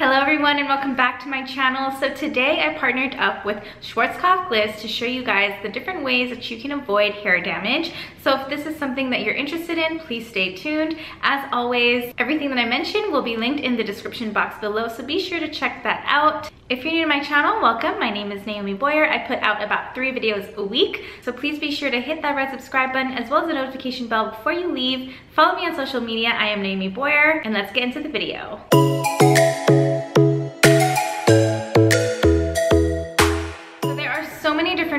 Hello everyone and welcome back to my channel. So today I partnered up with Schwarzkopf Gliss to show you guys the different ways that you can avoid hair damage. So if this is something that you're interested in, please stay tuned. As always, everything that I mentioned will be linked in the description box below, so be sure to check that out. If you're new to my channel, welcome. My name is Naomi Boyer. I put out about 3 videos a week, so please be sure to hit that red subscribe button as well as the notification bell before you leave. Follow me on social media. I am Naomi Boyer, and let's get into the video.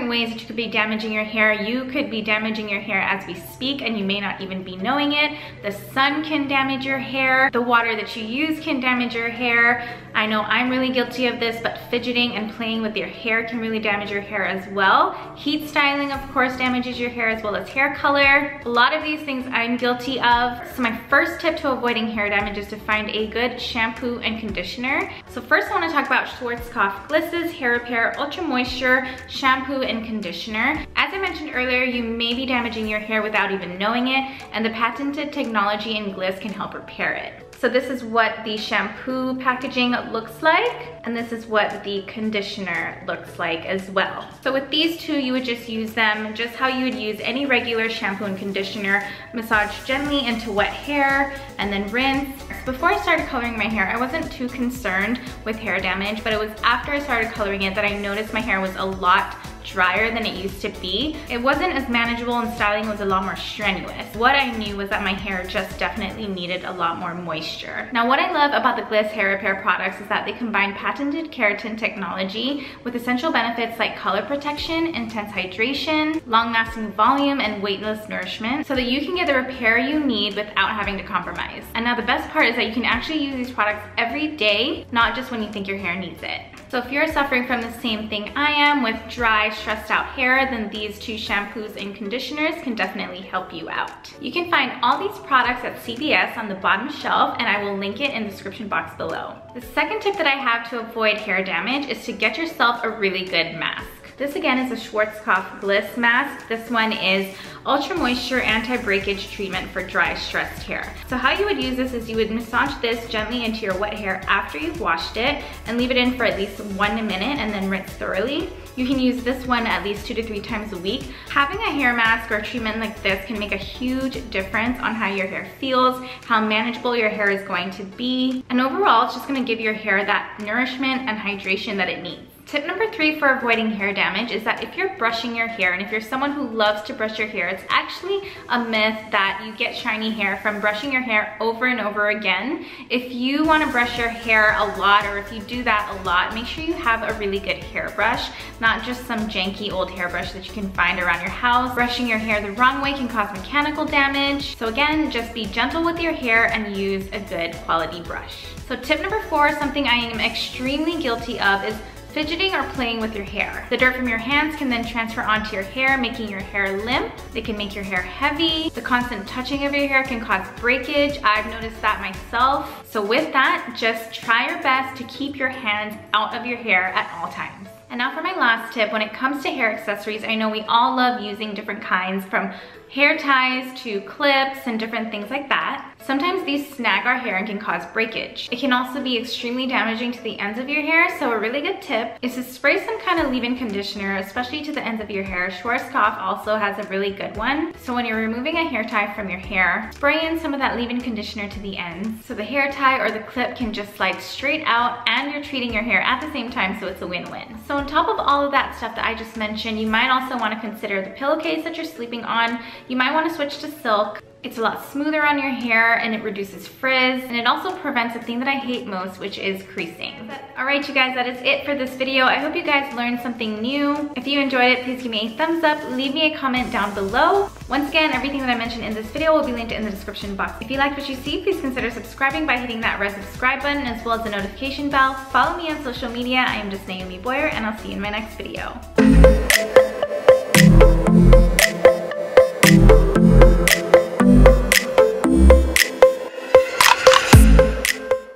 Ways that you could be damaging your hair. You could be damaging your hair as we speak and you may not even be knowing it. The sun can damage your hair. The water that you use can damage your hair. I know I'm really guilty of this, but fidgeting and playing with your hair can really damage your hair as well. Heat styling, of course, damages your hair as well as hair color. A lot of these things I'm guilty of. So my first tip to avoiding hair damage is to find a good shampoo and conditioner. So first I want to talk about Schwarzkopf Gliss's Hair Repair Ultra Moisture Shampoo and Conditioner. As I mentioned earlier, you may be damaging your hair without even knowing it, and the patented technology in Gliss can help repair it. So this is what the shampoo packaging looks like, and this is what the conditioner looks like as well. So with these two, you would just use them just how you would use any regular shampoo and conditioner. Massage gently into wet hair and then rinse. Before I started coloring my hair, I wasn't too concerned with hair damage, but it was after I started coloring it that I noticed my hair was a lot drier than it used to be. It wasn't as manageable and styling was a lot more strenuous. What I knew was that my hair just definitely needed a lot more moisture. Now what I love about the Gliss hair repair products is that they combine patented keratin technology with essential benefits like color protection, intense hydration, long-lasting volume, and weightless nourishment so that you can get the repair you need without having to compromise. And now the best part is that you can actually use these products every day, not just when you think your hair needs it. So if you're suffering from the same thing I am with dry, stressed out hair, then these two shampoos and conditioners can definitely help you out. You can find all these products at CVS on the bottom shelf, and I will link it in the description box below. The second tip that I have to avoid hair damage is to get yourself a really good mask. This again is a Schwarzkopf Gliss mask. This one is Ultra Moisture Anti-Breakage Treatment for Dry, Stressed Hair. So how you would use this is you would massage this gently into your wet hair after you've washed it and leave it in for at least 1 minute and then rinse thoroughly. You can use this one at least 2 to 3 times a week. Having a hair mask or a treatment like this can make a huge difference on how your hair feels, how manageable your hair is going to be, and overall it's just going to give your hair that nourishment and hydration that it needs. Tip number 3 for avoiding hair damage is that if you're brushing your hair, and if you're someone who loves to brush your hair, it's actually a myth that you get shiny hair from brushing your hair over and over again. If you want to brush your hair a lot, or if you do that a lot, make sure you have a really good hairbrush, not just some janky old hairbrush that you can find around your house. Brushing your hair the wrong way can cause mechanical damage. So again, just be gentle with your hair and use a good quality brush. So tip number 4, something I am extremely guilty of, is fidgeting or playing with your hair. The dirt from your hands can then transfer onto your hair, making your hair limp. They can make your hair heavy. The constant touching of your hair can cause breakage. I've noticed that myself. So with that, just try your best to keep your hands out of your hair at all times. And now for my last tip, when it comes to hair accessories, I know we all love using different kinds, from hair ties to clips and different things like that. Sometimes these snag our hair and can cause breakage. It can also be extremely damaging to the ends of your hair, so a really good tip is to spray some kind of leave-in conditioner, especially to the ends of your hair. Schwarzkopf also has a really good one. So when you're removing a hair tie from your hair, spray in some of that leave-in conditioner to the ends, so the hair tie or the clip can just slide straight out and you're treating your hair at the same time, so it's a win-win. So on top of all of that stuff that I just mentioned, you might also want to consider the pillowcase that you're sleeping on. You might want to switch to silk. It's a lot smoother on your hair and it reduces frizz, and it also prevents the thing that I hate most, which is creasing. Alright you guys, that is it for this video. I hope you guys learned something new. If you enjoyed it, please give me a thumbs up, leave me a comment down below. Once again, everything that I mentioned in this video will be linked in the description box. If you liked what you see, please consider subscribing by hitting that red subscribe button as well as the notification bell. Follow me on social media. I am just Naomi Boyer, and I'll see you in my next video.